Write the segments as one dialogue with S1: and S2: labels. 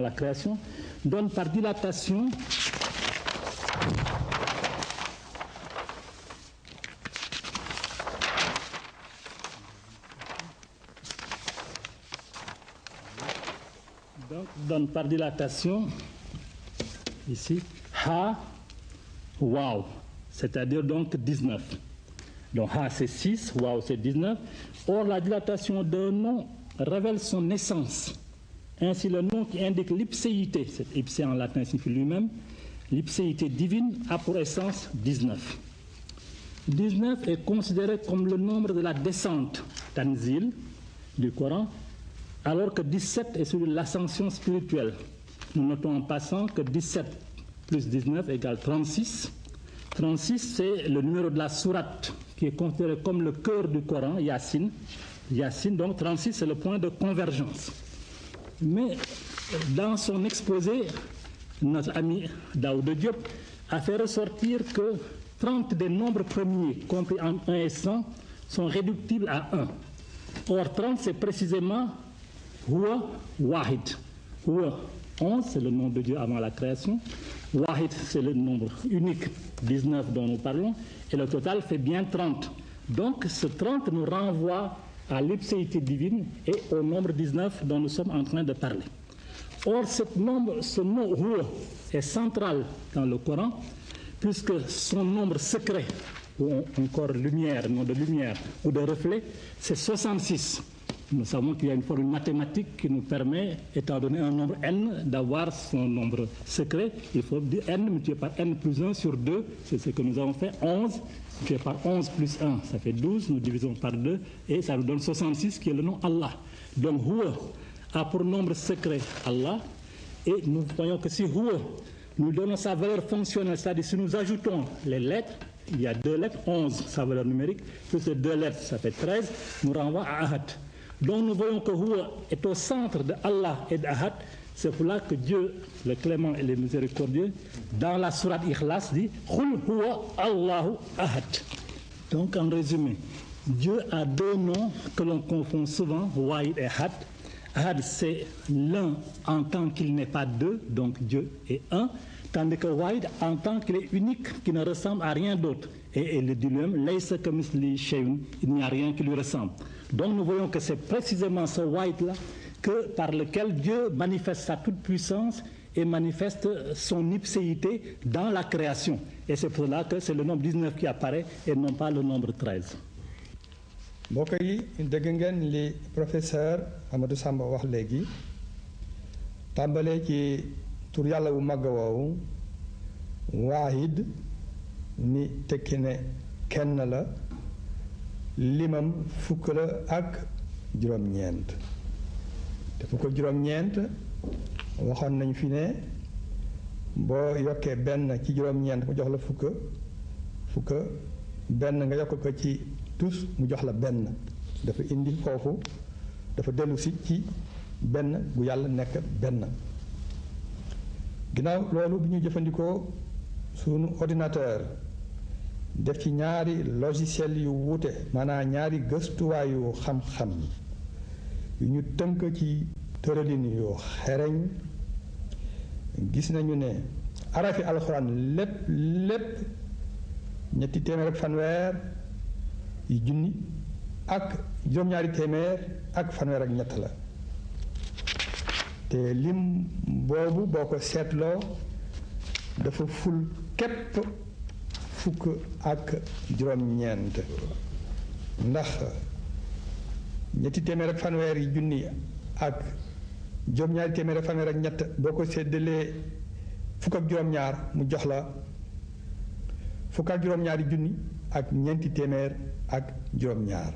S1: la création, donne par dilatation ici Ha, Waw, c'est-à-dire donc 19. Donc Ha c'est 6, Waw c'est 19. Or la dilatation d'un nom révèle son essence. Ainsi le nom qui indique l'ipséité, cet ipsé en latin signifie lui-même, l'ipséité divine a pour essence 19. 19 est considéré comme le nombre de la descente, Tanzil, du Coran, alors que 17 est celui de l'ascension spirituelle. Nous notons en passant que 17 plus 19 égale 36. 36, c'est le numéro de la sourate qui est considéré comme le cœur du Coran, Yassine. Yassine, donc 36, c'est le point de convergence. Mais dans son exposé, notre ami Daoud Diop a fait ressortir que 30 des nombres premiers, compris en 1 et 100, sont réductibles à 1. Or, 30, c'est précisément Huwa Wahid. Huwa, 11, c'est le nom de Dieu avant la création. Wahid, c'est le nombre unique, 19 dont nous parlons. Et le total fait bien 30. Donc, ce 30 nous renvoie à l'ipséité divine et au nombre 19 dont nous sommes en train de parler. Or, ce mot Huwa est central dans le Coran, puisque son nombre secret, ou encore lumière, nom de lumière, ou de reflet, c'est 66. Nous savons qu'il y a une formule mathématique qui nous permet, étant donné un nombre n, d'avoir son nombre secret. Il faut dire n multiplié par n plus 1 sur 2, c'est ce que nous avons fait, 11, multiplié par 11 plus 1, ça fait 12, nous divisons par 2, et ça nous donne 66, qui est le nom Allah. Donc Huwa a pour nombre secret Allah, et nous voyons que si Huwa nous donnons sa valeur fonctionnelle, c'est-à-dire si nous ajoutons les lettres, il y a 2 lettres, 11, sa valeur numérique, plus les 2 lettres, ça fait 13, nous renvoie à Ahad. Donc nous voyons que Huwa est au centre de Allah et d'Ahad. C'est pour là que Dieu, le clément et le miséricordieux, dans la sourate Ikhlas dit Khul Huwa Allahu Ahad. Donc en résumé, Dieu a 2 noms que l'on confond souvent, Wahid et Ahad. Ahad, c'est l'un en tant qu'il n'est pas 2, donc Dieu est 1, tandis que Wahid en tant qu'il est unique, qui ne ressemble à rien d'autre. Et il dit lui-même, Laysa kamithlihi shay'un, il n'y a rien qui lui ressemble. Donc nous voyons que c'est précisément ce Wahid-là par lequel Dieu manifeste sa toute-puissance et manifeste son ipséité dans la création. Et c'est pour cela que c'est le nombre 19 qui apparaît et non pas le nombre 13.
S2: mbokk yi dégg ngeen li professeur Amadou Samba wax léegi tàmbalee ci tur yàlla wu màgg woowu waahid mi tekki ne kenn la limam fukk la ak juróom-ñeent te fukk ak juróom-ñeent waxoon nañ fi ne boo yokkee benn ci juróom-ñeent mu jox la fukk benn nga yokk ko ci tous mu jox la benn dafa indi foofu dafa dellu si ci benn bu yàlla nekk benn ginnaaw loolu bi ñu jëfandikoo sunu ordinateur def ci ñaari logiciel yu wuute maanaam ñaari gëstuwaayu xam-xam yu ñu tënk ci tëralin yu xereñ gis nañu ne arafi alxuraan lépp ñetti téeméer ak fanweer yi junni ak juróom-ñaari téeméer ak fanweer ak ñett la te lim boobu boo ko seetloo dafa ful képp fukk ak juróom-ñeent ndax ñetti téeméer ak fanweer yi junni ak juróom-ñaari téeméer ak fanweer ak ñett boo ko séddalee fukk ak juróom-ñaar mu jox la fukk ak juróom-ñaari junni ak ñeenti téeméer ak juróom-ñaar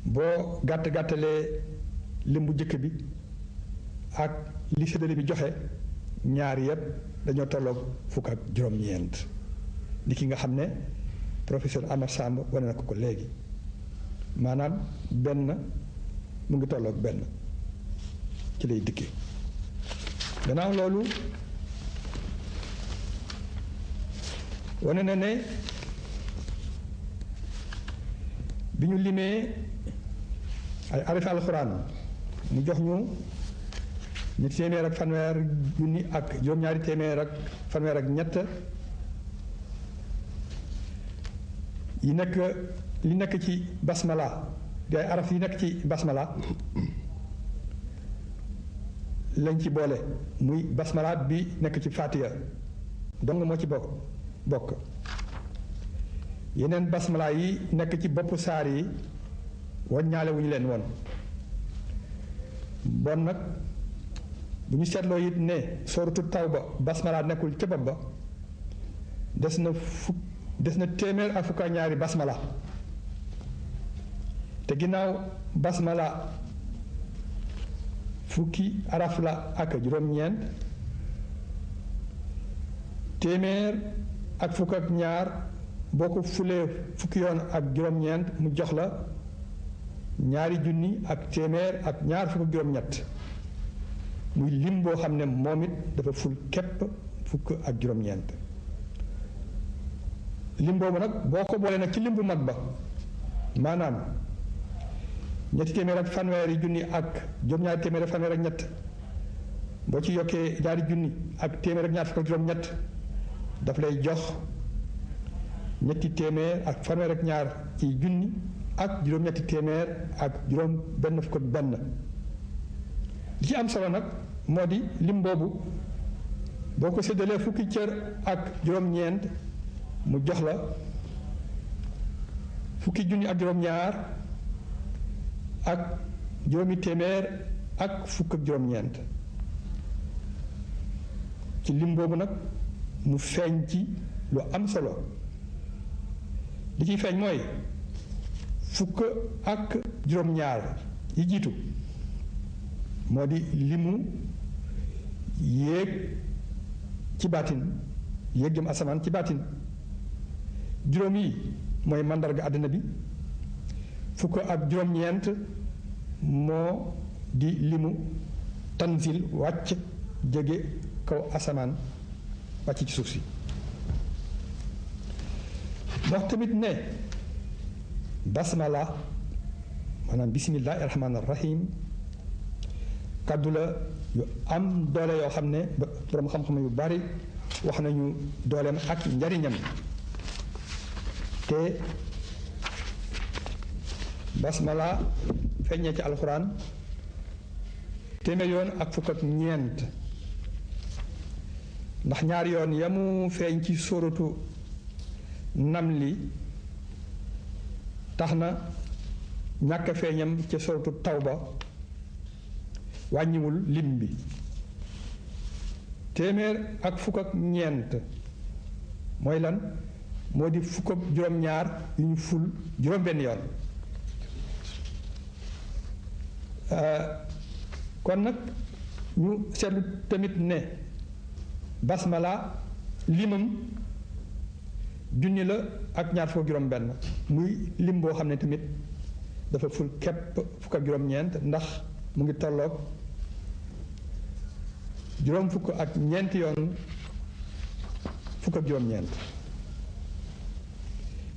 S2: boo gàttalee lim bu njëkk bi ak li séddale bi joxe ñaar yépp dañoo tolloog fukk ak juróom-ñeent li ki nga xam ne professeur Amar Samb wane na ko léegi maanaam benn mu ngi tolloog benn ci lay dikkee gannaaw loolu wane na ne bi ñu limee ay arafi alxuraan mu jox ñu ñetti téeméer ak fanweer junni ak juróom-ñaari téeméer ak fanweer ak ñett yi nekk li nekk ci basmala di ay araf yi nekk ci basmala lañ ci boole muy basmala bi nekk ci Fatiha dong moo ci bokk yeneen basmala yi nekk ci boppu saar yi waññaale wu ñu leen woon. bon nag bu ñu seetloo it ne sooratu Tawba basmala nekkul ca bopp ba des na téeméer ak fukk ak ñaari basmala te ginnaaw basmala fukki araf la ak juróom-ñeent téeméer ak fukk ak ñaar boo ko fulee fukki yoon ak juróom-ñeent mu jox la ñaari junni ak téeméer ak ñaar fukk ak juróom-ñett muy lim boo xam ne moom it dafa ful képp fukk ak juróom-ñeent lim boobu nag boo ko boolee nag ci lim bu mag ba maanaam ñetti téeméer ak fanweeri junni ak juróom-ñaari téeméer ak fanweer ak ñett boo ci yokkee ñaari junni ak téeméer ak ñaar fukk ak juróom-ñett daf lay jox ñetti téeméer ak fanweer ak ñaar ci junni ak juróom-ñetti téeméer ak juróom benn fukk ak benn li ci am solo nag moo di lim boobu boo ko séddalee fukki cër ak juróom-ñeent mu jox la fukki junni ak juróom-ñaar ak juróomi téeméer ak fukk ak juróom-ñeent ci lim boobu nag mu feeñ ci lu am solo li ciy feeñ mooy fukk ak juróom-ñaar yi jiitu moo di limu yéeg ci baatin yéeg jëm asamaan ci baatin juróom yi mooy màndarga àddina bi fukk ak juróom-ñeent moo di limu tanzil wàcc jóge kaw asamaan wàcc ci suuf si wax tamit ne basmala maanaam bismillahi rahmaani rahim kàddu la yu am doole yoo xam ne borom xam-xam yu bari wax nañu dooleem ak njariñam te basmala feeñee ci alxuraan téeméer yoon ak fukk ak ñeent ndax ñaari yoon yamu feeñ ci sóoratu Namli tax na ñàkk feeñam ca sóoratu Tawba wàññiwul lim bi téeméer ak fukk ak ñeent mooy lan moo di fukk ak juróom-ñaar yu ñu ful juróom-benn yoon kon nag ñu seetlu tamit ne basmala limam junni la ak ñaar fukk ak juróom-benn muy lim boo xam ne tamit dafa ful képp fukk ak juróom-ñeent ndax mu ngi tolloog juróom fukk ak ñeenti yoon fukk ak juróom-ñeent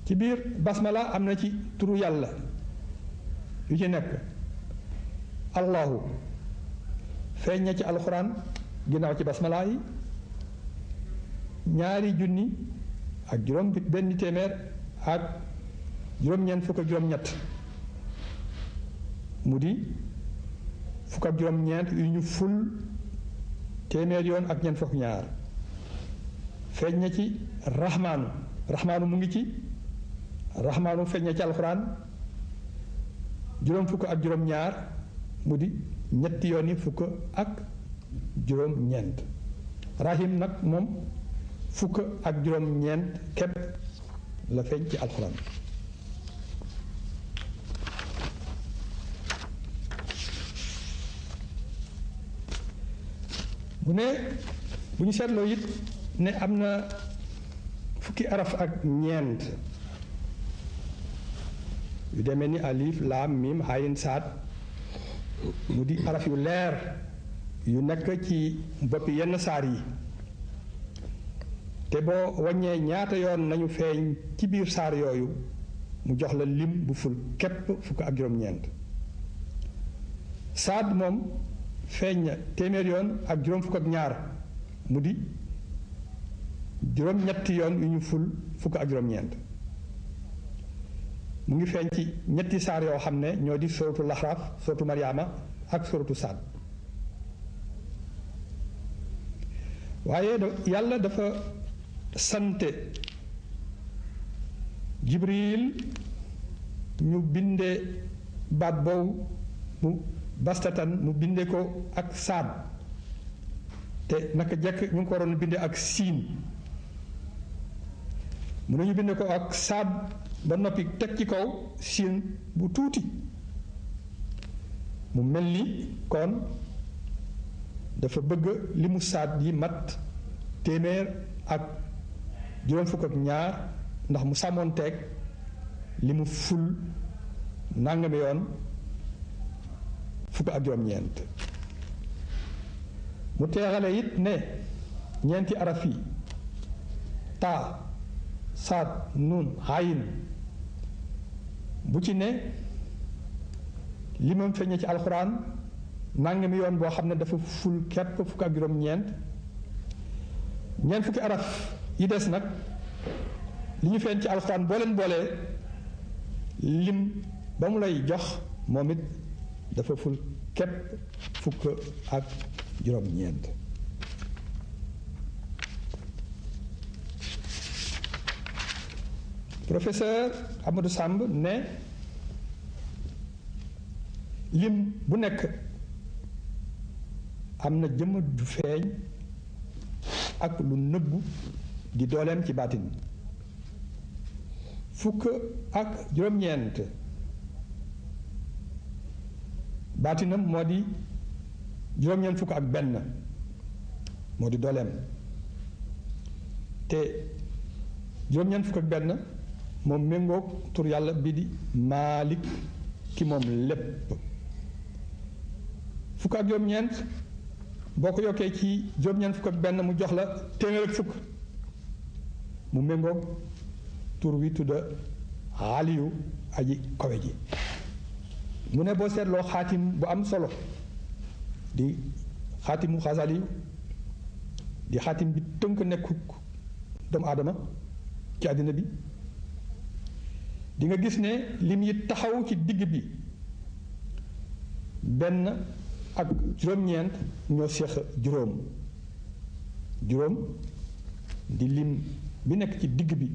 S2: ci biir basmala am na ci turu yàlla yu ci nekk allahu feeñ na ci alxuraan ginnaaw ci basmala yi ñaari junni ak juróom benn téeméer ak juróom-ñeent fukk ak juróom-ñett mu di fukk ak juróom-ñeent yu ñu ful téeméer yoon ak ñeent fukk ñaar feeñ na ci raxmaanu mu ngi ci raxmaanu feeñ na ci alxuraan juróom fukk ak juróom-ñaar mu di ñetti yoon yi fukk ak juróom-ñeent rahim nag moom fukk ak juróom-ñeent képp la feeñ ci alxuraan bu ne bu ñu seetloo it ne am na fukki araf ak ñeent yu demee ni alif laam mim ayin saat mu di araf yu leer yu nekk ci boppi yenn saar yi te boo wàññee ñaata yoon nañu feeñ ci biir saar yooyu mu jox la lim bu ful képp fukk ak juróom-ñeent saad moom feeñ na téeméer yoon ak juróom fukk ak ñaar mu di juróom-ñetti yoon yu ñu ful fukk ak juróom-ñeent mu ngi feeñ ci ñetti saar yoo xam ne ñoo di suratu laxraaf suratu mariama ak suratu saad waaye yàlla dafa sante jibril ñu binde baat boobu mu bastatan mu binde ko ak saad te naka jekk ñu ngi ko waroon binde ak siin mu ne ñu binde ko ak saad ba noppi teg ci kaw siin bu tuuti mu mel ni kon dafa bëgg li mu saad yi mat téeméer ak juróom fukk ak ñaar ndax mu sàmmoon teeg li mu ful nangami yoon fukk ak juróom-ñeent mu teexale it ne ñeenti araf yi taa saad nuun ayin bu ci ne li ma feeñee ci alxuraan nangami yoon boo xam ne dafa ful képp fukk ak juróom-ñeent ñeent fukki araf yi des nag li ñu feeñ ci alxuraan boo leen boolee lim ba mu lay jox moom it dafa ful képp fukk ak juróom-ñeent professeur Amadou Samb ne lim bu nekk am na jëmm ju feeñ ak lu nëbbu di dooleem ci baatin fukk ak juróom-ñeent baatinam moo di juróom-ñeent fukk ak benn moo di dooleem te juróom-ñeent fukk ak benn moom méngoog tur yàlla bi di Maalik ki moom lépp fukk ak juróom-ñeent boo ko yokkee ci juróom-ñeent fukk ak benn mu jox la téeméer ak fukk mu méngoog tur wi tudda Aliyu aji kawe ji mu ne boo seetloo xaatim bu am solo di xaatimu Xasali di xaatim bi tënk nekku doomu aadama ci àddina bi di nga gis ne lim yi taxaw ci digg bi benn ak juróom-ñeent ñoo seex juróom di lim bi nekk ci digg bi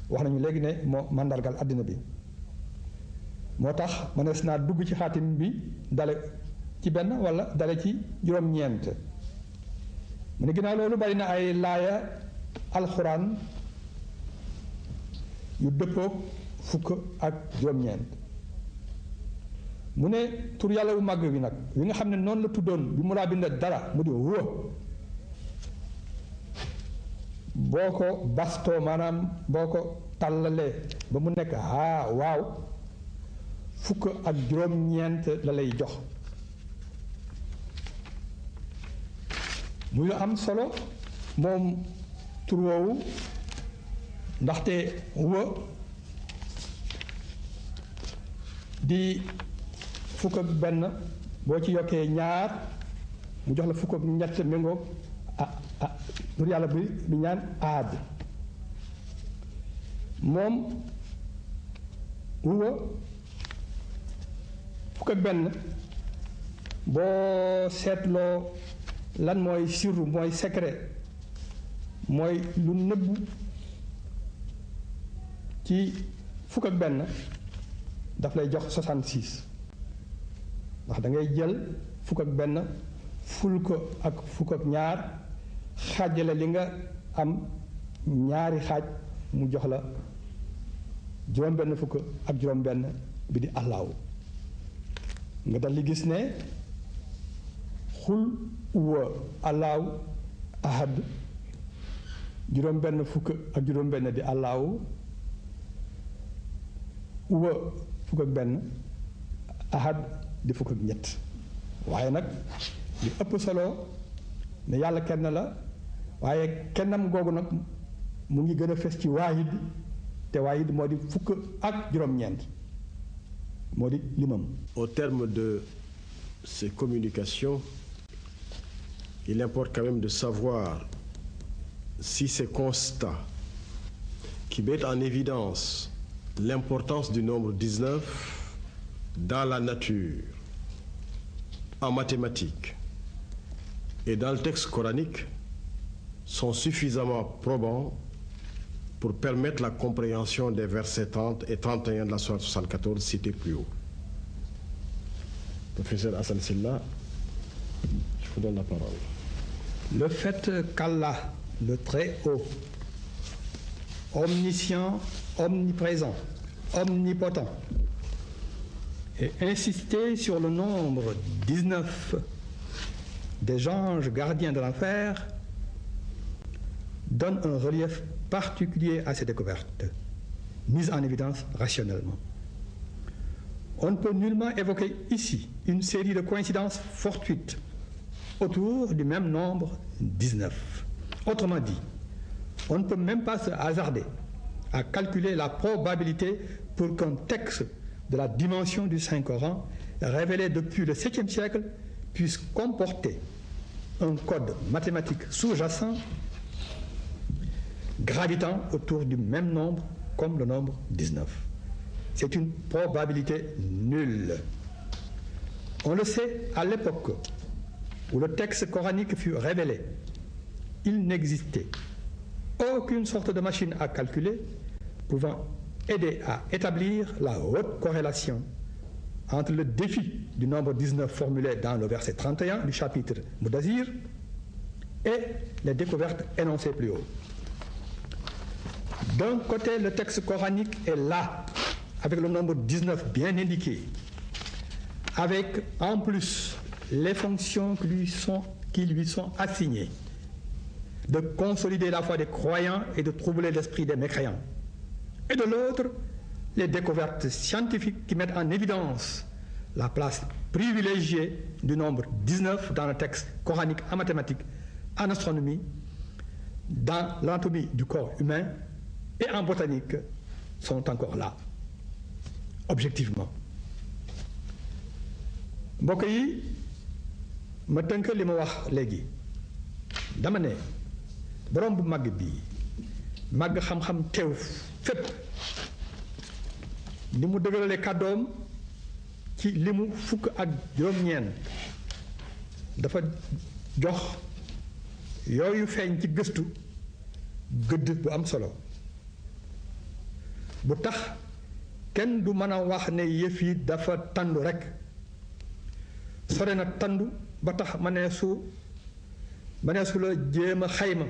S2: wax nañu léegi ne moo màndargal àddina bi moo tax mënees naa dugg ci xaatim bi dale ci benn wala dale ci juróom-ñeent mu ne ginnaaw loolu bari na ay laaya alxuraan yu dëppoog fukk ak juróom-ñeent mu ne tur yàlla bu màgg bi nag wi nga xam ne noonu la tuddoon bi mu laa bind dara mu di huwa boo ko bastoo maanaam boo ko tàllalee ba mu nekk haa waaw fukk ak juróom-ñeent la lay jox muy lu am solo moom tur woowu ndaxte huwa di fukk ak benn boo ci yokkee ñaar mu jox la fukk ak ñett méngoog tur yàlla bi ñaan aad moom huwa fukk ak benn boo seetloo lan mooy sirru mooy secret mooy lu nëbbu ci fukk ak benn daf lay jox 66 ndax da ngay jël fukk ak benn ful ko ak fukk ak ñaar xaajale li nga am ñaari xaaj mu jox la juróom benn fukk ak juróom benn bi di allahu nga dal li gis ne xul huwa allahu ahad juróom benn fukk ak juróom benn di allahu huwa fukk ak benn ahad di fukk ak ñett waaye nag li ëpp solo ne yàlla kenn la waaye kennam googu nag mu ngi gën a fes ci waahid te waahid moo di fukk ak juróom-ñeent moo di limam.
S3: Au terme de ces communications, il importe quand même de savoir si ces constats qui mettent en évidence l'importance du nombre 19 dans la nature, en mathématiques et dans le texte coranique sont suffisamment probants pour permettre la compréhension des versets 30 et 31 de la sourate 74 cités plus haut. Professeur Hassan Silla, je vous donne la parole.
S2: Le fait qu'Allah, le Très-Haut, omniscient, omniprésent, omnipotent, ait insisté sur le nombre 19 des anges gardiens de l'enfer donne un relief particulier à ces découvertes, mises en évidence rationnellement. On ne peut nullement évoquer ici une série de coïncidences fortuites autour du même nombre 19. Autrement dit, on ne peut même pas se hasarder à calculer la probabilité pour qu'un texte de la dimension du Saint-Coran, révélé depuis le 7e siècle, puisse comporter un code mathématique sous-jacent gravitant autour du même nombre comme le nombre 19. C'est une probabilité nulle. On le sait, à l'époque où le texte coranique fut révélé, il n'existait aucune sorte de machine à calculer pouvant aider à établir la haute corrélation entre le défi du nombre 19 formulé dans le verset 31 du chapitre Mudassir et les découvertes énoncées plus haut. D'un côté, le texte coranique est là, avec le nombre 19 bien indiqué, avec en plus les fonctions qui lui sont assignées, de consolider la foi des croyants et de troubler l'esprit des mécréants. Et de l'autre, les découvertes scientifiques qui mettent en évidence la place privilégiée du nombre 19 dans le texte coranique en mathématiques, en astronomie, dans l'anatomie du corps humain et en botanique sont encore là, objectivement. mbokk yi ma tënk li ma wax léegi dama ne borom bu màgg bii màgg xam-xam teew fépp ni mu dëgërale kàddoom ci limu fukk ak juróom-ñeent dafa jox yooyu feeñ ci gëstu gëdd bu am solo bu tax kenn du mën a wax ne yëf yi dafa tàndu rekk sore na tàndu ba tax maneesu la jéem a xayma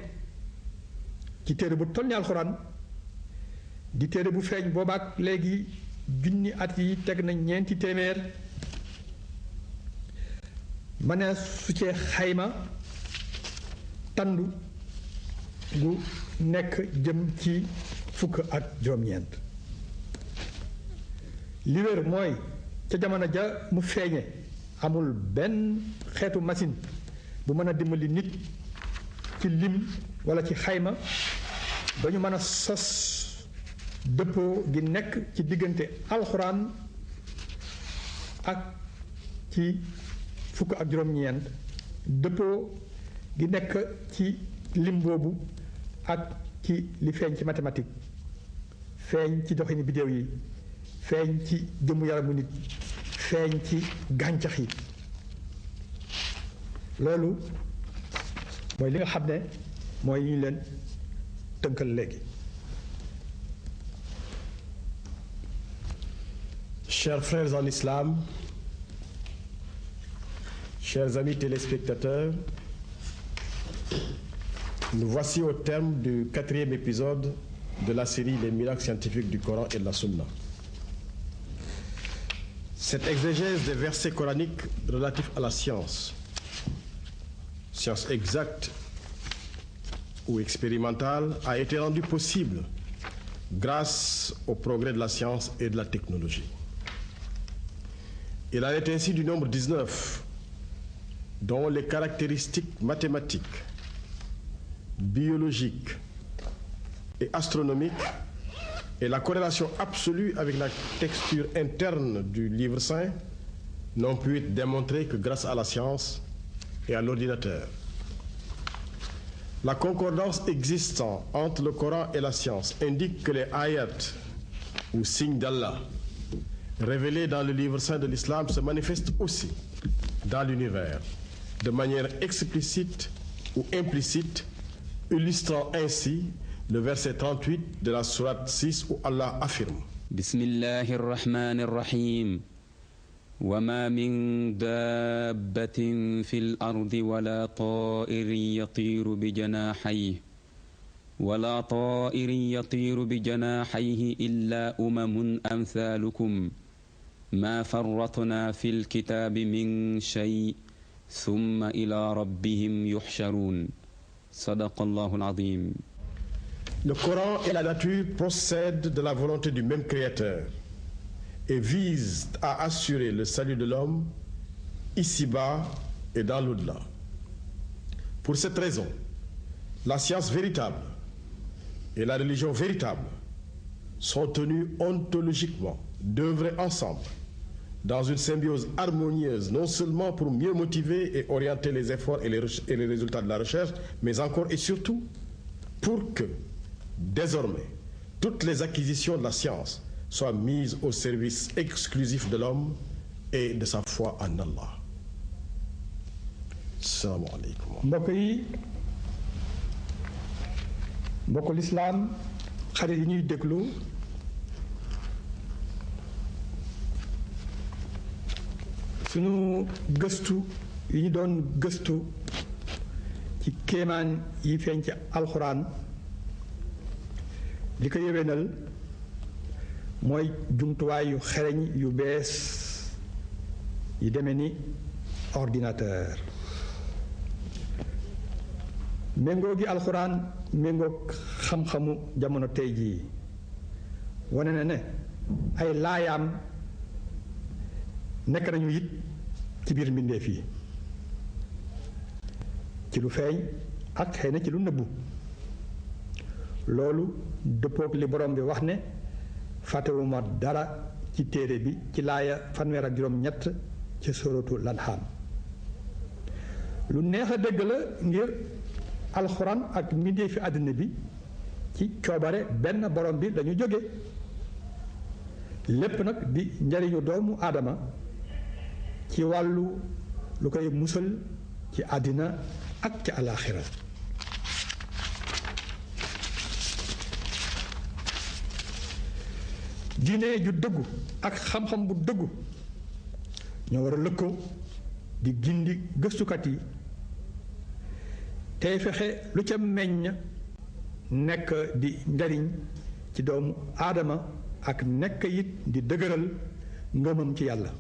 S2: ci téere bu toll ni alxuraan di téere bu feeñ boobaak léegi junni at yi teg na ñeenti téeméer maneesu cee xayma tàndu gu nekk jëm ci fukk ak juróom-ñeent li wér mooy ca jamono ja mu feeñe amul benn xeetu machine bu mën a dimbali nit ci lim walla ci xayma ba ñu mën a sos dëppoo gi nekk ci diggante alxuraan ak ci fukk ak juróom-ñeent dëppoo gi nekk ci lim boobu ak ci li feeñ ci mathématique feeñ ci doxini bidéew yi feeñ ci jëmmu yaramu nit feeñ ci gàncax yi loolu mooy li nga xam ne mooy yi ñu leen tënkal léegi.
S3: Chers frères en islam, chers amis téléspectateurs, nous voici au terme du 4e épisode de la série Les miracles scientifiques du Coran et de la Sunna. Cette exégèse des versets coraniques relatifs à la science exacte ou expérimentale, a été rendue possible grâce au progrès de la science et de la technologie. Il en est ainsi du nombre 19, dont les caractéristiques mathématiques, biologiques et astronomiques et la corrélation absolue avec la texture interne du livre saint n'ont pu être démontrés que grâce à la science et à l'ordinateur. La concordance existant entre le Coran et la science indique que les ayats, ou signes d'Allah, révélés dans le livre saint de l'islam se manifestent aussi dans l'univers, de manière explicite ou implicite, illustrant ainsi le verset 38 de la sourate 6 où Allah affirme:
S4: Bismillahir Rahmanir Rahim. وما من دابة في الأرض ولا طائر يطير بجناحيه إلا أمم أمثالكم ما فرطنا في الكتاب من شيء ثم إلى ربهم يحشرون صدق الله العظيم.
S3: Le Coran et la nature procèdent de la volonté du même Créateur et vise à assurer le salut de l'homme ici-bas et dans l'au-delà. Pour cette raison, la science véritable et la religion véritable sont tenues ontologiquement d'œuvrer ensemble dans une symbiose harmonieuse, non seulement pour mieux motiver et orienter les efforts et les résultats de la recherche, mais encore et surtout pour que, désormais, toutes les acquisitions de la science soient mises au service exclusif de l'homme et de sa foi en Allah. Assalamu alaikum.
S2: mbokk yi mbokku lislaam xarit yi ñuy déglu sunu gëstu yi ñu doon gëstu ci kéemaan yi feeñ ci alxuraan li ko yéwénal mooy jumtuwaay yu xereñ yu bees yi demee ni ordinateur. méngoo gi alxuraan méngoo xam-xamu jamono tey jii wane na ne ay laayaam nekk nañu it ci biir mbindeef yi ci lu feeñ ak xëy na ci lu nëbbu. loolu dëppoog li borom bi wax ne fàttewuma dara ci téere bi ci laaya fanweer ak juróom-ñett ci sóoratu Lan'aam. lu neex a dégg la ngir alxuraan ak mbindeefi àddina bi ci coobare benn borom bi dañu jóge lépp nag di njariñu doomu aadama ci wàllu lu koy musal ci àddina ak ci alaaxira. diine ju dëggu ak xam-xam bu dëggu ñoo war a lëkkoo di gindi gëstukat yi tey fexe lu ca meññ nekk di njariñ ci doomu aadama ak nekk it di dëgëral ngëmam ci yàlla.